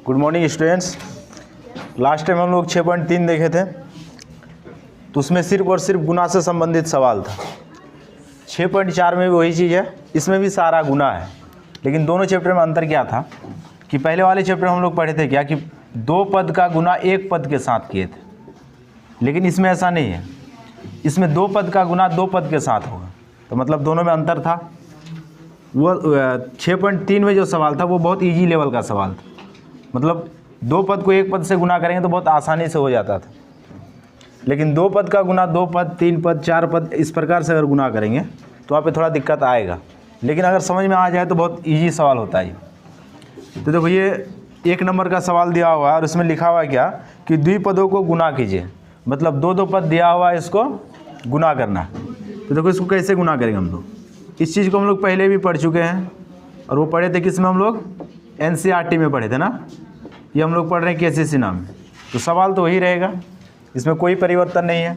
Good morning students. Last time हम लोग 6.3 देखे थे, तो उसमें सिर्फ और सिर्फ गुना से संबंधित सवाल था। 6.4 में भी वही चीज़ है, इसमें भी सारा गुना है, लेकिन दोनों चैप्टर में अंतर क्या था कि पहले वाले चैप्टर में हम लोग पढ़े थे क्या कि 2 पद का गुना 1 पद के साथ किए थे, लेकिन इसमें ऐसा नहीं है। इसमें 2 पद का गुना 2 पद के साथ होगा, तो मतलब दोनों में अंतर था। वो 6.3 में जो सवाल था वो बहुत इजी लेवल का सवाल था, मतलब 2 पद को 1 पद से गुना करेंगे तो बहुत आसानी से हो जाता था, लेकिन 2 पद का गुना 2 पद 3 पद 4 पद इस प्रकार से अगर गुना करेंगे तो वहाँ पे थोड़ा दिक्कत आएगा, लेकिन अगर समझ में आ जाए तो बहुत इजी सवाल होता है। तो देखो ये 1 नंबर का सवाल दिया हुआ है और इसमें लिखा हुआ है क्या कि द्विपदों को गुना कीजिए, मतलब 2 पद दिया हुआ है, इसको गुना करना। तो देखो इसको कैसे गुना करेंगे हम लोग, इस चीज़ को हम लोग पहले भी पढ़ चुके हैं, और वो पढ़े थे किस में, हम लोग NCERT में पढ़े थे ना। ये हम लोग पढ़ रहे हैं KCC नाम में, तो सवाल तो वही रहेगा, इसमें कोई परिवर्तन नहीं है।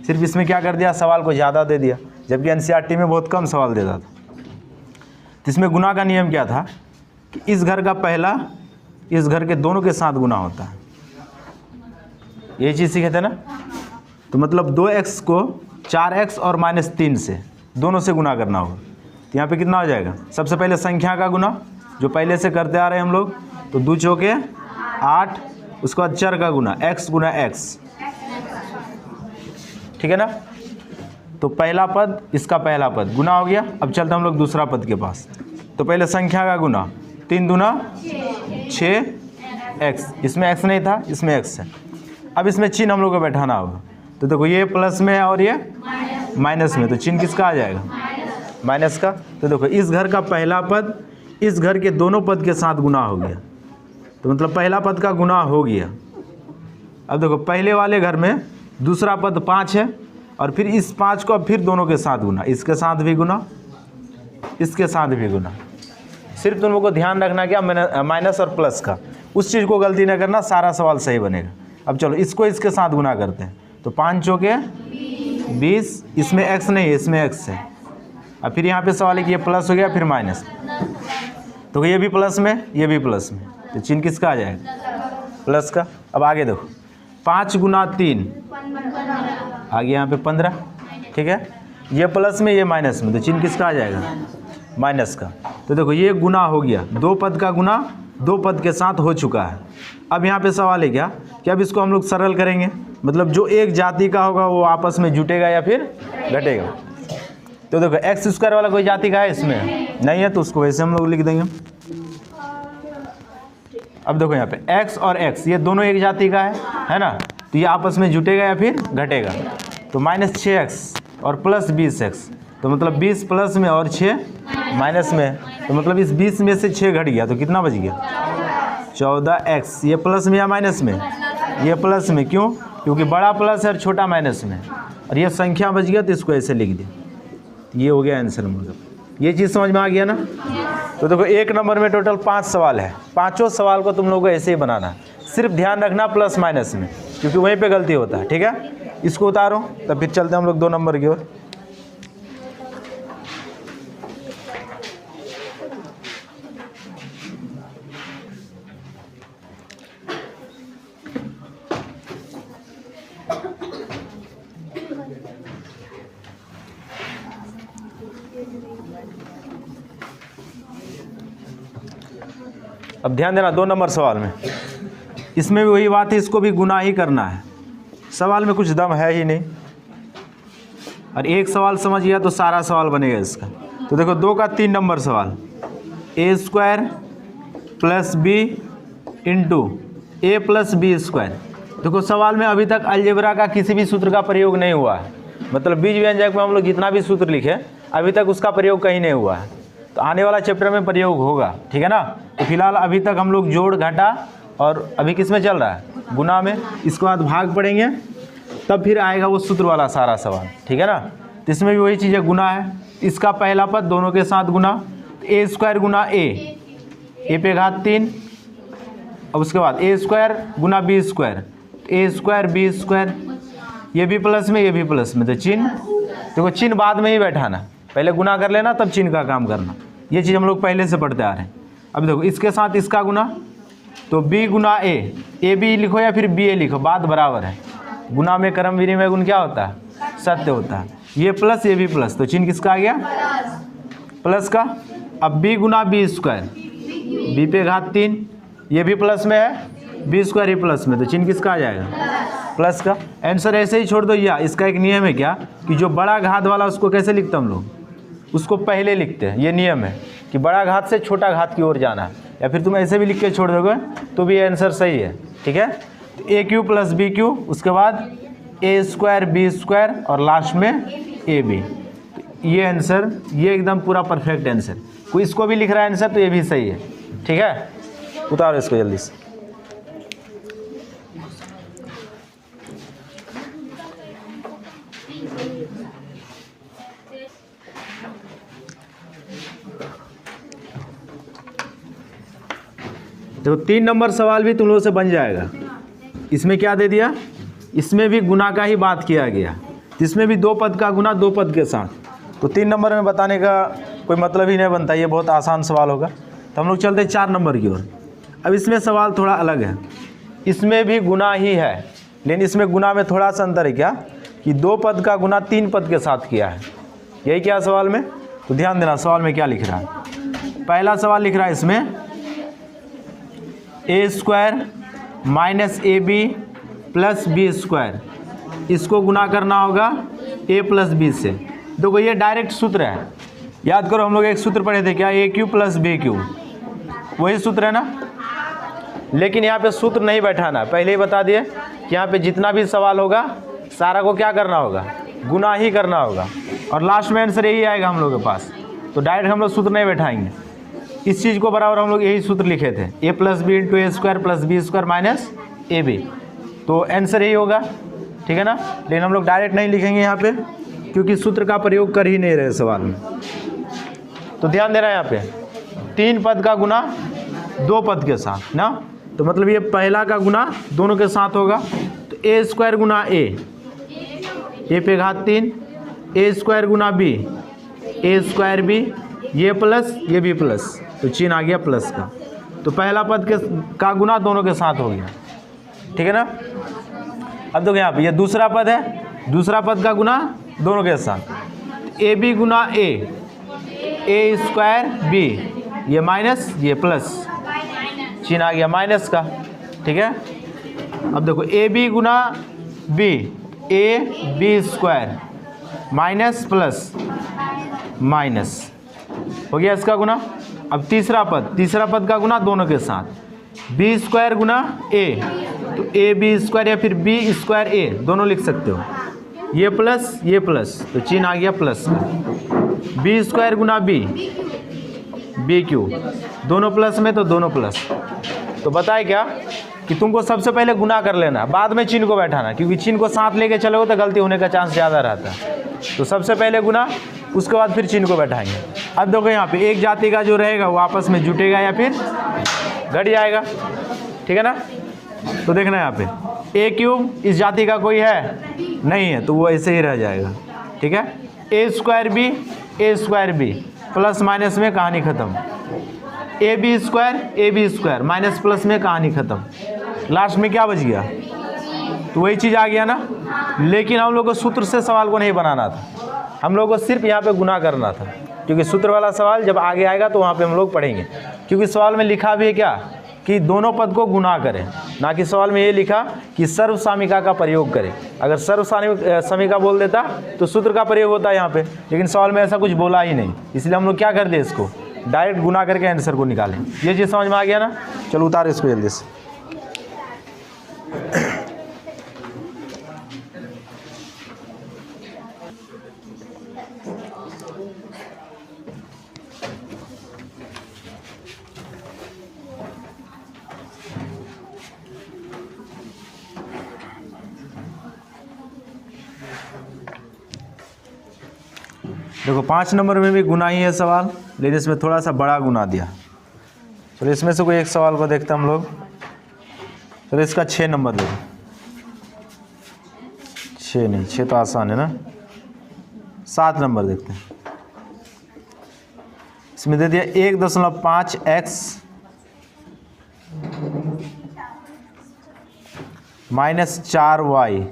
सिर्फ इसमें क्या कर दिया, सवाल को ज़्यादा दे दिया, जबकि NCERT में बहुत कम सवाल देता था। तो इसमें गुना का नियम क्या था कि इस घर का पहला इस घर के दोनों के साथ गुना होता है, यही चीज़ सीखे थे ना। तो मतलब 2x को 4x और -3 से दोनों से गुना करना होगा। तो यहाँ पे कितना हो जाएगा, सबसे पहले संख्या का गुना जो पहले से करते आ रहे हैं हम लोग, तो 2 चौके 8, उसके बाद चर का गुना x गुना x, ठीक है ना। तो पहला पद इसका पहला पद गुना हो गया। अब चलते हम लोग दूसरा पद के पास। तो पहले संख्या का गुना 3 दूना 6x, इसमें x नहीं था, इसमें x है। अब इसमें चिन्ह हम लोग को बैठाना होगा, तो देखो ये प्लस में है और ये माइनस में, तो चिन्ह किसका आ जाएगा, माइनस का। तो देखो इस घर का पहला पद इस घर के दोनों पद के साथ गुना हो गया, तो मतलब पहला पद का गुना हो गया। अब देखो पहले वाले घर में दूसरा पद 5 है, और फिर इस 5 को अब फिर दोनों के साथ गुना, इसके साथ भी गुना, इसके साथ भी गुना। सिर्फ तुम लोगों को ध्यान रखना क्या, माइनस और प्लस का, उस चीज़ को गलती न करना, सारा सवाल सही बनेगा। अब चलो इसको इसके साथ गुना करते हैं, तो 5 चौके 20, इसमें x नहीं है, इसमें x है। अब फिर यहाँ पे सवाल है कि ये प्लस हो गया फिर माइनस, तो ये भी प्लस में ये भी प्लस में, तो चिन्ह किसका आ जाएगा, प्लस का। अब आगे देखो 5 गुना 3, आगे यहाँ पे 15, ठीक है। ये प्लस में ये माइनस में, तो चिन्ह किसका आ जाएगा, माइनस का। तो देखो ये गुना हो गया, 2 पद का गुना 2 पद के साथ हो चुका है। अब यहाँ पे सवाल है क्या कि अब इसको हम लोग सरल करेंगे, मतलब जो एक जाति का होगा वो आपस में जुटेगा या फिर घटेगा। तो देखो एक्स स्क्वायर वाला कोई जाति का है, इसमें नहीं है, तो उसको वैसे हम लोग लिख देंगे। अब देखो यहाँ पे x और x ये दोनों एक जाति का है ना, तो ये आपस में जुटेगा या फिर घटेगा। तो -6x और प्लस 20x, तो मतलब 20 प्लस में और 6 माइनस में, तो मतलब इस 20 में से 6 घट गया, तो कितना बच गया, 14x। ये प्लस में या माइनस में, ये प्लस में, क्यों, क्योंकि बड़ा प्लस है और छोटा माइनस में, और ये संख्या बच गया, तो इसको ऐसे लिख दिया। ये हो गया आंसर मतलब, ये चीज़ समझ में आ गया ना। तो देखो 1 नंबर में टोटल 5 सवाल है, पाँचों सवाल को तुम लोगों को ऐसे ही बनाना है, सिर्फ ध्यान रखना प्लस माइनस में, क्योंकि वहीं पे गलती होता है, ठीक है। इसको उतारो, तब फिर चलते हैं हम लोग 2 नंबर की ओर। अब ध्यान देना 2 नंबर सवाल में, इसमें भी वही बात है, इसको भी गुना ही करना है, सवाल में कुछ दम है ही नहीं, और एक सवाल समझ गया तो सारा सवाल बनेगा इसका। तो देखो 2 का 3 नंबर सवाल, a² + b × a + b²। देखो सवाल में अभी तक अलजेब्रा का किसी भी सूत्र का प्रयोग नहीं हुआ है, मतलब बीज व्यंजक में हम लोग जितना भी सूत्र लिखे अभी तक उसका प्रयोग कहीं नहीं हुआ है, तो आने वाला चैप्टर में प्रयोग होगा, ठीक है ना। तो फिलहाल अभी तक हम लोग जोड़ घटा और अभी किस में चल रहा है, गुना में। इसके बाद भाग पढ़ेंगे, तब फिर आएगा वो सूत्र वाला सारा सवाल, ठीक है ना। तो इसमें भी वही चीज़ है, गुना है, इसका पहला पद दोनों के साथ गुना, तो a² गुना a पे घात 3, अब उसके बाद a² गुना b², a² b², ये भी प्लस में ये भी प्लस में, तो चिन्ह देखो चिन्ह बाद में ही बैठाना, पहले गुना कर लेना तब चिन्ह का काम करना, ये चीज़ हम लोग पहले से पढ़ते आ रहे हैं। अब देखो इसके साथ इसका गुना, तो b गुना a b लिखो या फिर b a लिखो, बात बराबर है। गुना में क्रम विनिमय गुण क्या होता है? सत्य होता है। ये प्लस ये भी प्लस, तो चिन्ह किसका आ गया? प्लस का। अब b गुना b स्क्वायर, b पे घात 3, ये भी प्लस में है, b स्क्वायर ही प्लस में, तो चिन्ह किसका आ जाएगा? प्लस का। आंसर ऐसे ही छोड़ दो। या इसका एक नियम है क्या कि जो बड़ा घात वाला उसको कैसे लिखते हम लोग? उसको पहले लिखते हैं। ये नियम है कि बड़ा घात से छोटा घात की ओर जाना है, या फिर तुम ऐसे भी लिख के छोड़ दोगे तो भी आंसर सही है। ठीक है, तो ए क्यू प्लस बी क्यू, उसके बाद ए स्क्वायर बी स्क्वायर और लास्ट में ए बी। ये आंसर, ये एकदम पूरा परफेक्ट आंसर। कोई इसको भी लिख रहा है आंसर तो ये भी सही है। ठीक है, उतारो इसको जल्दी से। देखो 3 नंबर सवाल भी तुम लोगों से बन जाएगा। इसमें क्या दे दिया? इसमें भी गुना का ही बात किया गया, इसमें भी 2 पद का गुना 2 पद के साथ। तो 3 नंबर में बताने का कोई मतलब ही नहीं बनता, ये बहुत आसान सवाल होगा। तो हम लोग चलते हैं 4 नंबर की ओर। अब इसमें सवाल थोड़ा अलग है, इसमें भी गुना ही है, लेकिन इसमें गुना में थोड़ा सा अंतर है। क्या कि 2 पद का गुना 3 पद के साथ किया है। यही क्या सवाल में? तो ध्यान देना सवाल में क्या लिख रहा है। पहला सवाल लिख रहा है इसमें A square minus A B plus B square, इसको गुना करना होगा ए प्लस बी से। देखो ये डायरेक्ट सूत्र है, याद करो हम लोग एक सूत्र पढ़े थे क्या? ए क्यू प्लस बी क्यू, वही सूत्र है ना। लेकिन यहाँ पे सूत्र नहीं बैठाना, पहले ही बता दिए कि यहाँ पे जितना भी सवाल होगा सारा को क्या करना होगा? गुना ही करना होगा, और लास्ट में आंसर यही आएगा हम लोग के पास। तो डायरेक्ट हम लोग सूत्र नहीं बैठाएंगे। इस चीज़ को बराबर हम लोग यही सूत्र लिखे थे, A plus B into A square plus B square minus A B, तो आंसर यही होगा। ठीक है ना, लेकिन हम लोग डायरेक्ट नहीं लिखेंगे यहाँ पे, क्योंकि सूत्र का प्रयोग कर ही नहीं रहे सवाल में। तो ध्यान देना यहाँ पे 3 पद का गुना 2 पद के साथ ना, तो मतलब ये पहला का गुना दोनों के साथ होगा। तो ए स्क्वायर गुना ए पे घात 3, ए स्क्वायर गुना बी, ए स्क्वायर बी, ये प्लस ये भी प्लस, तो चिन्ह आ गया प्लस का। तो पहला पद का गुना दोनों के साथ हो गया। ठीक है ना। अब देखो यहाँ पे ये दूसरा पद है, दूसरा पद का गुना दोनों के साथ, ए बी गुना ए स्क्वायर बी, ये माइनस ये प्लस, चिन्ह आ गया माइनस का। ठीक है, अब देखो ए बी गुना B, A B square minus plus minus, हो गया इसका गुना। अब तीसरा पद का गुना दोनों के साथ, बी स्क्वायर गुना ए, तो ए बी स्क्वायर या फिर बी स्क्वायर ए दोनों लिख सकते हो, ये प्लस, तो चिन्ह आ गया प्लस का। बी स्क्वायर गुना बी क्यू, दोनों प्लस में तो दोनों प्लस। तो बताए क्या कि तुमको सबसे पहले गुना कर लेना, बाद में चिन्ह को बैठाना, क्योंकि चिन्ह को साथ लेके चलोगे तो गलती होने का चांस ज़्यादा रहता है। तो सबसे पहले गुना, उसके बाद फिर चिन्ह को बैठाएंगे। अब देखो यहाँ पे एक जाति का जो रहेगा वो आपस में जुटेगा या फिर घट जाएगा। ठीक है ना। तो देखना यहाँ पे ए क्यूब इस जाति का कोई है नहीं है, तो वो ऐसे ही रह जाएगा। ठीक है, A square B plus minus में कहानी ख़त्म, A B square minus plus में कहानी ख़त्म। लास्ट में क्या बच गया? तो वही चीज़ आ गया ना। लेकिन हम लोग को सूत्र से सवाल को नहीं बनाना था, हम लोग को सिर्फ यहाँ पे गुना करना था, क्योंकि सूत्र वाला सवाल जब आगे आएगा तो वहाँ पे हम लोग पढ़ेंगे। क्योंकि सवाल में लिखा भी है क्या कि दोनों पद को गुना करें, ना कि सवाल में ये लिखा कि सर्व सामिका का प्रयोग करें। अगर सर्व सामिका बोल देता तो सूत्र का प्रयोग होता है यहाँ पे, लेकिन सवाल में ऐसा कुछ बोला ही नहीं, इसलिए हम लोग क्या कर दे, इसको डायरेक्ट गुना करके आंसर को निकालें। ये चीज़ समझ में आ गया ना। चलो उतार इसको जल्दी से। देखो 5 नंबर में भी गुना ही है सवाल, लेकिन इसमें थोड़ा सा बड़ा गुना दिया। चलो इसमें से कोई एक सवाल को देखते हम लोग। चलो इसका 6 नंबर देखो। 6 नहीं, 6 तो आसान है ना। 7 नंबर देखते हैं। इसमें दे दिया 1.5x -4y,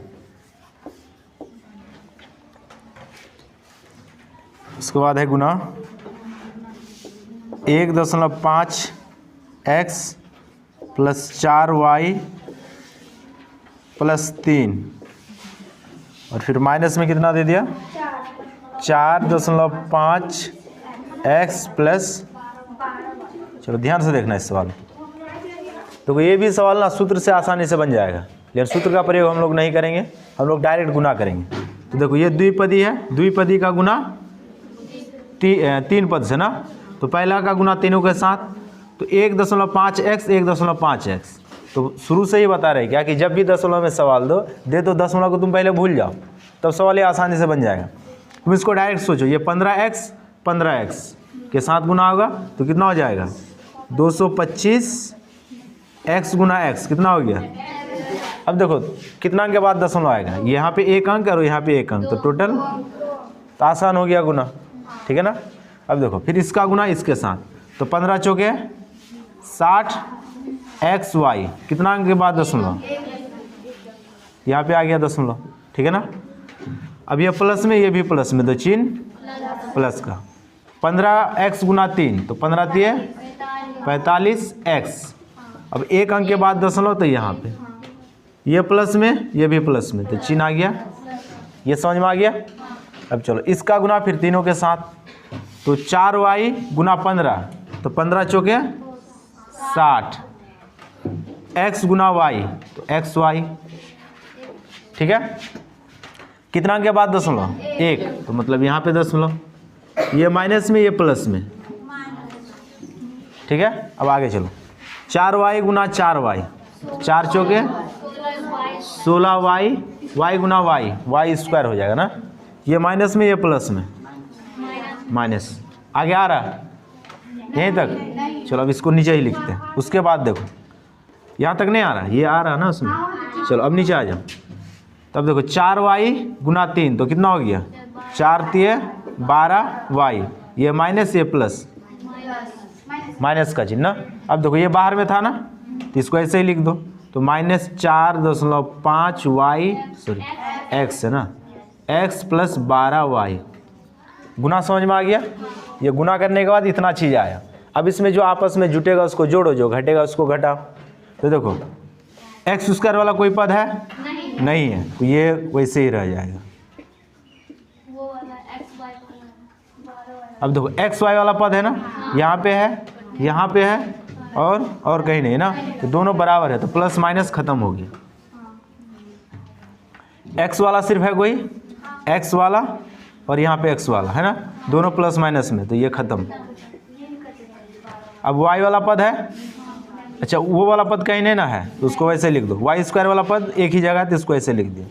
उसके बाद है गुना 1.5x प्लस 4y प्लस 3, और फिर माइनस में कितना दे दिया 4.5x प्लस, चलो ध्यान से देखना इस सवाल। तो ये भी सवाल ना सूत्र से आसानी से बन जाएगा, लेकिन सूत्र का प्रयोग हम लोग नहीं करेंगे, हम लोग डायरेक्ट गुना करेंगे। तो देखो ये द्विपदी है, द्विपदी का गुना तीन पद से ना, तो पहला का गुना तीनों के साथ, तो 1.5x 1.5x, तो शुरू से ही बता रहे क्या कि जब भी दशमलव में सवाल दे तो दशमलव को तुम पहले भूल जाओ, तब सवाल ये आसानी से बन जाएगा। तुम इसको डायरेक्ट सोचो, ये 15x के साथ गुना होगा तो कितना हो जाएगा 225x गुना x, कितना हो गया। अब देखो कितना अंक के बाद दशमलव आएगा, यहाँ पे एक अंक और यहाँ पे एक अंक, तो टोटल तो आसान हो गया गुना, ठीक है ना। अब देखो फिर इसका गुना इसके साथ, तो 15 चौके 60xy, कितना अंक के बाद दशमलव, यहाँ पे आ गया दशमलव, ठीक है ना। अब ये प्लस में, ये भी प्लस में, तो चिन्ह प्लस का। 15x गुना 3, तो 15 3 45x, अब एक अंक के बाद दशमलव, तो यहाँ पे ये प्लस में, ये भी प्लस में, तो चिन्ह आ गया, ये समझ में आ गया। अब चलो इसका गुना फिर तीनों के साथ, तो 4y गुना 15, तो 15 चौके 60, x गुना y, तो xy, ठीक है। कितना के बाद दशमलव 1, तो मतलब यहाँ पे दशमलव, ये माइनस में, ये प्लस में, ठीक है। अब आगे चलो 4y गुना 4y, 4 चौके 16y, y गुना y स्क्वायर हो जाएगा ना, ये माइनस में, ये प्लस में, माइनस आगे आ रहा यहीं तक। चलो अब इसको नीचे ही लिखते हैं। उसके बाद देखो यहाँ तक नहीं आ रहा, ये आ रहा ना उसमें। चलो अब नीचे आ जाओ, तब देखो 4y गुना 3, तो कितना हो गया 4 3 12y, ये माइनस ये प्लस, माइनस का चिन्ह ना। अब देखो ये बाहर में था ना, तो इसको ऐसे ही लिख दो, तो -4.5y सॉरी x है ना, x प्लस 12y, गुना समझ में आ गया। ये गुना करने के बाद इतना चीज़ आया। अब इसमें जो आपस में जुटेगा उसको जोड़ो, जो घटेगा उसको घटाओ। तो देखो एक्स स्क्वायर वाला कोई पद है नहीं है, तो ये वैसे ही रह जाएगा। अब देखो एक्स वाई वाला पद है ना, यहाँ पे है, यहाँ पे है, और कहीं नहीं ना, तो दोनों बराबर है, तो प्लस माइनस खत्म हो गया। एक्स वाला सिर्फ है कोई, एक्स वाला और यहाँ पे एक्स वाला है ना, दोनों प्लस माइनस में, तो ये खत्म। अब वाई वाला पद है, अच्छा वो वाला पद कहीं नहीं ना है, तो उसको वैसे लिख दो। वाई स्क्वायर वाला पद एक ही जगह, तो इसको ऐसे लिख दिया।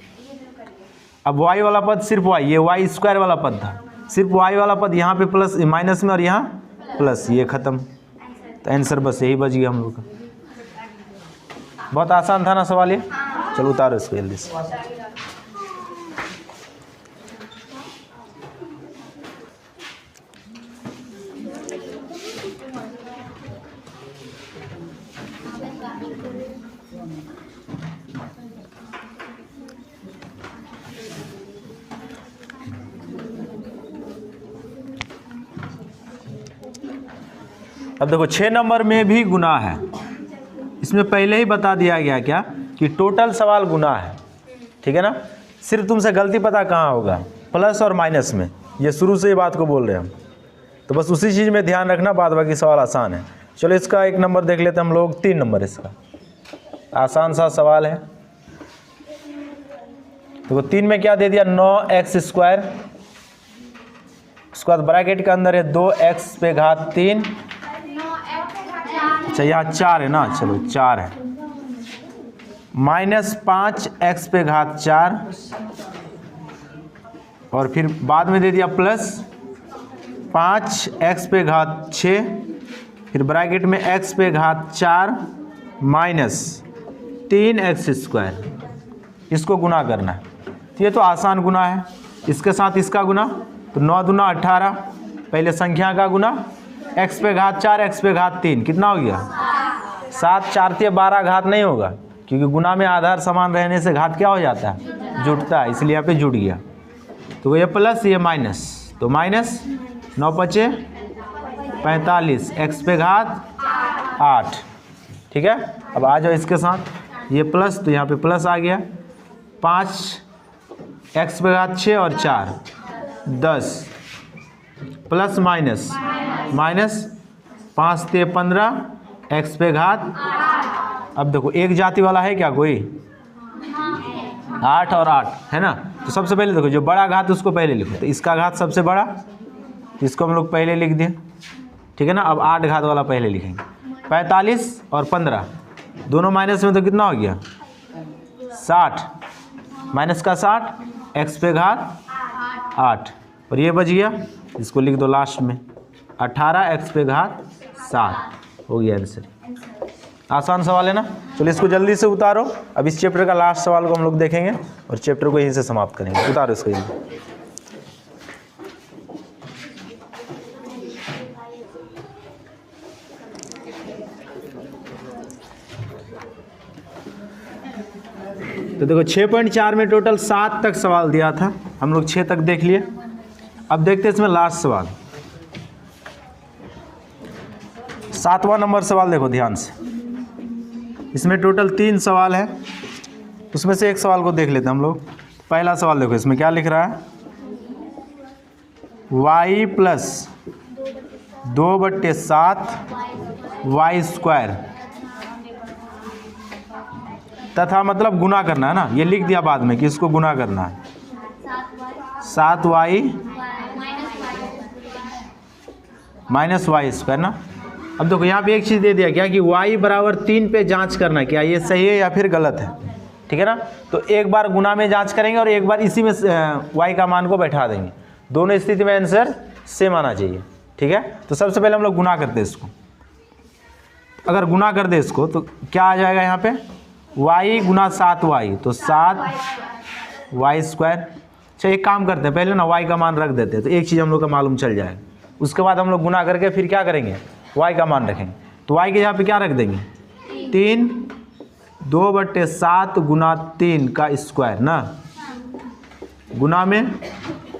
अब वाई वाला पद सिर्फ वाई, ये वाई स्क्वायर वाला पद था, सिर्फ वाई वाला पद यहाँ पे प्लस माइनस में और यहाँ प्लस, ये खत्म। तो आंसर बस यही बच गया हम लोग का। बहुत आसान था ना सवाल ये। चलो उतारो इसको जल्दी से। अब देखो 6 नंबर में भी गुना है। इसमें पहले ही बता दिया गया क्या कि टोटल सवाल गुना है, ठीक है ना। सिर्फ तुमसे गलती पता कहाँ होगा, प्लस और माइनस में। ये शुरू से ही बात को बोल रहे हैं हम, तो बस उसी चीज़ में ध्यान रखना, बाद बाकी सवाल आसान है। चलो इसका एक नंबर देख लेते हैं हम लोग। 3 नंबर इसका आसान सा सवाल है। देखो 3 में क्या दे दिया, 9x स्क्वायर, उसके बाद ब्रैकेट के अंदर है 2x पे घात 3। अच्छा यहाँ 4 है ना, चलो 4 है, माइनस 5x पे घात 4, और फिर बाद में दे दिया प्लस 5x पे घात 6, फिर ब्रैकेट में x पे घात 4 माइनस 3x स्क्वायर। इसको गुना करना है, तो ये तो आसान गुना है। इसके साथ इसका गुना, तो 9 दूना 18, पहले संख्या का गुना, x पे घात 4 x पे घात 3, कितना हो गया 7, 4 से 12 घात नहीं होगा, क्योंकि गुना में आधार समान रहने से घात क्या हो जाता है, जुटता है, इसलिए यहाँ पे जुट गया। तो ये प्लस ये माइनस, तो माइनस 9 पचे 45 x पे घात 8, ठीक है। अब आ जाओ इसके साथ, ये प्लस तो यहाँ पे प्लस आ गया, 5 x पे घात 6 और 4 10 प्लस माइनस माइनस 5 ते 15 x पे घात। अब देखो एक जाति वाला है क्या कोई, 8 और 8 है ना। तो सबसे पहले देखो जो बड़ा घात उसको पहले लिखो, तो इसका घात सबसे बड़ा, तो इसको हम लोग पहले लिख दिए, ठीक है ना। अब 8 घात वाला पहले लिखेंगे, 45 और 15 दोनों माइनस में तो कितना हो गया 60, माइनस का 60 x पे घात 8 और ये बच गया, इसको लिख दो लास्ट में 18 x पे घात 7, हो गया आंसर। आसान सवाल है ना। चलो इसको जल्दी से उतारो। अब इस चैप्टर का लास्ट सवाल को हम लोग देखेंगे और चैप्टर को यहीं से समाप्त करेंगे। उतारो इसको जल्दी। तो देखो 6.4 में टोटल 7 तक सवाल दिया था, हम लोग 6 तक देख लिए। अब देखते हैं इसमें लास्ट सवाल, 7वां नंबर सवाल देखो ध्यान से। इसमें टोटल 3 सवाल है, उसमें से एक सवाल को देख लेते हैं हम लोग। पहला सवाल देखो, इसमें क्या लिख रहा है, y प्लस 2/7 y स्क्वायर तथा मतलब गुना करना है ना, ये लिख दिया बाद में कि इसको गुना करना है, 7y माइनस वाई स्क्वायर ना। अब देखो यहाँ पे एक चीज़ दे दिया क्या कि y बराबर 3 पे जांच करना, क्या ये सही है या फिर गलत है, ठीक है ना। तो एक बार गुना में जांच करेंगे और एक बार इसी में y का मान को बैठा देंगे, दोनों स्थिति में आंसर सेम आना चाहिए, ठीक है। तो सबसे पहले हम लोग गुना करते हैं इसको। अगर गुना कर दे इसको तो क्या आ जाएगा यहाँ पे, y गुना 7y, तो 7y स्क्वायर। अच्छा एक काम करते हैं, पहले ना y का मान रख देते हैं, तो एक चीज़ हम लोग का मालूम चल जाएगा। उसके बाद हम लोग गुना करके फिर क्या करेंगे, y का मान रखेंगे। तो y के यहाँ पे क्या रख देंगे, 3, 2/7 गुना 3 का स्क्वायर ना, गुना में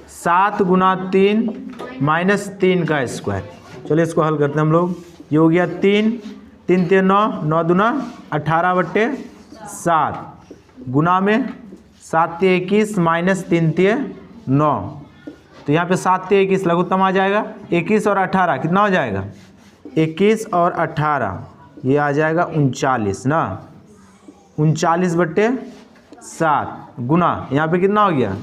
7 गुना 3 माइनस 3 का स्क्वायर। चलिए इसको हल करते हैं हम लोग। ये हो गया 3, 3 ते 9, 9 दूना 18/7 गुना में 7 ते 21 माइनस 3 ते 9। तो यहाँ पे 7 ते 21 लघुत्तम आ जाएगा, 21 और 18 कितना हो जाएगा, 21 और 18 ये आ जाएगा 39 ना, 39/7 गुना यहाँ पे कितना हो गया,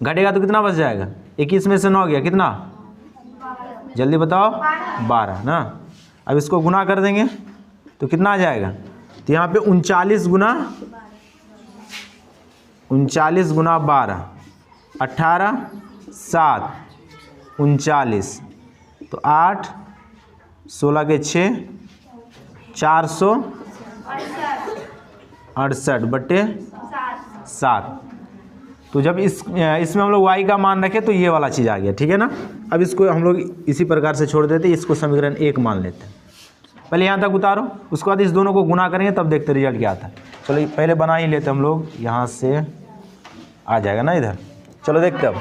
घटेगा तो कितना बच जाएगा, 21 में से 9 गया कितना, जल्दी बताओ 12 ना। अब इसको गुना कर देंगे तो कितना आ जाएगा, तो यहाँ पे 39 गुना 12 18 7 39, तो 8 16 के 6 468/7। तो जब इसमें हम लोग y का मान रखें तो ये वाला चीज़ आ गया, ठीक है ना। अब इसको हम लोग इसी प्रकार से छोड़ देते हैं, इसको समीकरण 1 मान लेते हैं। पहले यहाँ तक उतारो, उसके बाद इस दोनों को गुना करेंगे तब देखते रिजल्ट क्या आता है। चलो पहले बना ही लेते हम लोग, यहाँ से आ जाएगा ना इधर। चलो देखते अब।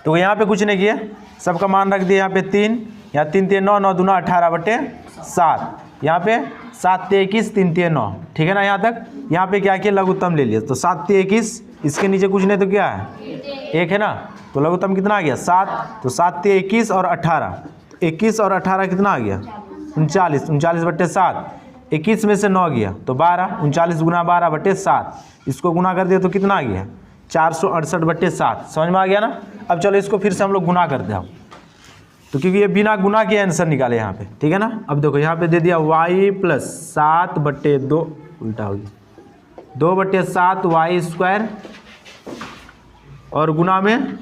तो यहाँ पे कुछ नहीं किया, सबका मान रख दिया यहाँ पे 3, यहाँ 3 ते 9, 9 दूना 18/7, यहाँ पे 7 ते 21 3 ते 9, ठीक है ना। यहाँ तक यहाँ पे क्या किया, लघुत्तम ले लिया, तो 7 ते 21 इसके नीचे कुछ नहीं तो क्या है 1 है ना, तो लघुत्तम कितना आ गया 7, तो 7 ते 21 और 18, 21 और 18 कितना आ गया 39, 39/7, 21 में से 9 गया तो 12, 39 गुना 12/7, इसको गुना कर दिया तो कितना आ गया 468/7। समझ में आ गया ना। अब चलो इसको फिर से हम लोग गुना करते हैं, तो क्योंकि ये बिना गुना के आंसर निकाले यहाँ पे, ठीक है ना। अब देखो यहाँ पे दे दिया y प्लस 7/2, उल्टा हो गया 2/7 y स्क्वायर और गुना में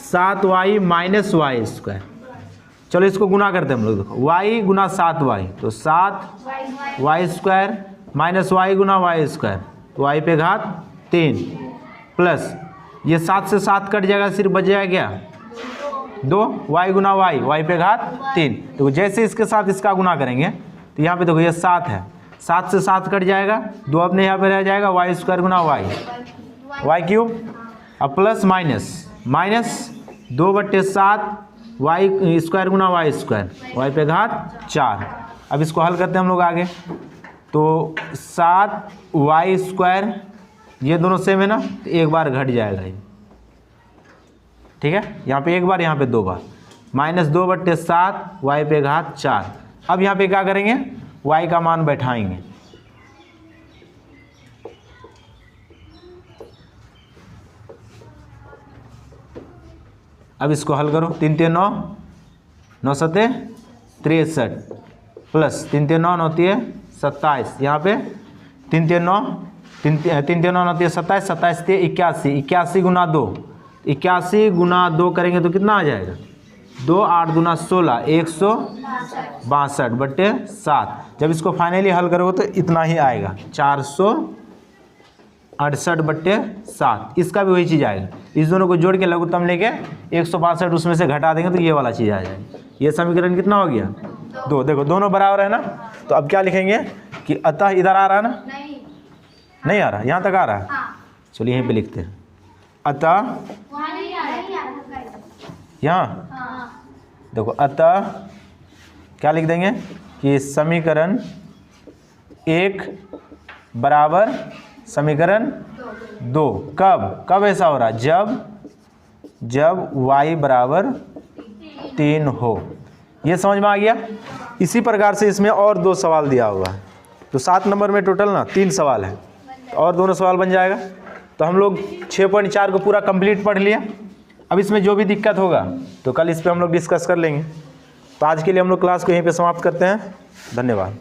7y माइनस वाई स्क्वायर। चलो इसको गुना करते हैं हम लोग। देखो y गुना 7y, तो 7y स्क्वायर माइनस y गुना y स्क्वायर, तो y पे घात 3 प्लस ये 7 से 7 कट जाएगा, सिर्फ बच जाएगा क्या 2, y गुना y पे घात 3। तो जैसे इसके साथ इसका गुना करेंगे तो यहाँ पे देखो ये 7 है, 7 से 7 कट जाएगा, 2 अपने यहाँ पे रह जाएगा, वाई स्क्वायर गुना वाई क्यूब। अब प्लस माइनस 2/7 वाई स्क्वायर गुना वाई स्क्वायर, वाई पे घात 4। अब इसको हल करते हैं हम लोग आगे, तो 7 वाई स्क्वायर, ये दोनों सेम है ना, तो एक बार घट जाएगा ये, ठीक है, यहाँ पे एक बार, यहाँ पे 2 बार, माइनस 2/7 वाई पे घात 4। अब यहाँ पे क्या करेंगे, वाई का मान बैठाएंगे, अब इसको हल करो, 3 3 9, 9 7 63 प्लस 3 3 9 9 3 27, यहाँ पे 3 3 9 9 27, 27 81, 81 गुना 2, 81 गुना 2 करेंगे तो कितना आ जाएगा, 2 8 दूना 16, 162/7। जब इसको फाइनली हल करोगे तो इतना ही आएगा, 468/7। इसका भी वही चीज़ आएगा, इस दोनों को जोड़ के लघुत्तम लेके 162 उसमें से घटा देंगे तो ये वाला चीज़ आ जाएगी। ये समीकरण कितना हो गया, 2। देखो दोनों बराबर है ना, तो अब क्या लिखेंगे कि अतः इधर आ रहा है ना, नहीं आ रहा, यहाँ तक आ रहा है, चलिए यहीं पे लिखते हैं, अतः यहाँ देखो, अतः क्या लिख देंगे कि समीकरण 1 बराबर समीकरण 2। कब ऐसा हो रहा है, जब y बराबर 3 हो। ये समझ में आ गया। इसी प्रकार से इसमें और 2 सवाल दिया हुआ है, तो 7 नंबर में टोटल ना 3 सवाल है, और दोनों सवाल बन जाएगा। तो हम लोग 6.4 को पूरा कंप्लीट पढ़ लिया। अब इसमें जो भी दिक्कत होगा तो कल इस पर हम लोग डिस्कस कर लेंगे। तो आज के लिए हम लोग क्लास को यहीं पे समाप्त करते हैं। धन्यवाद।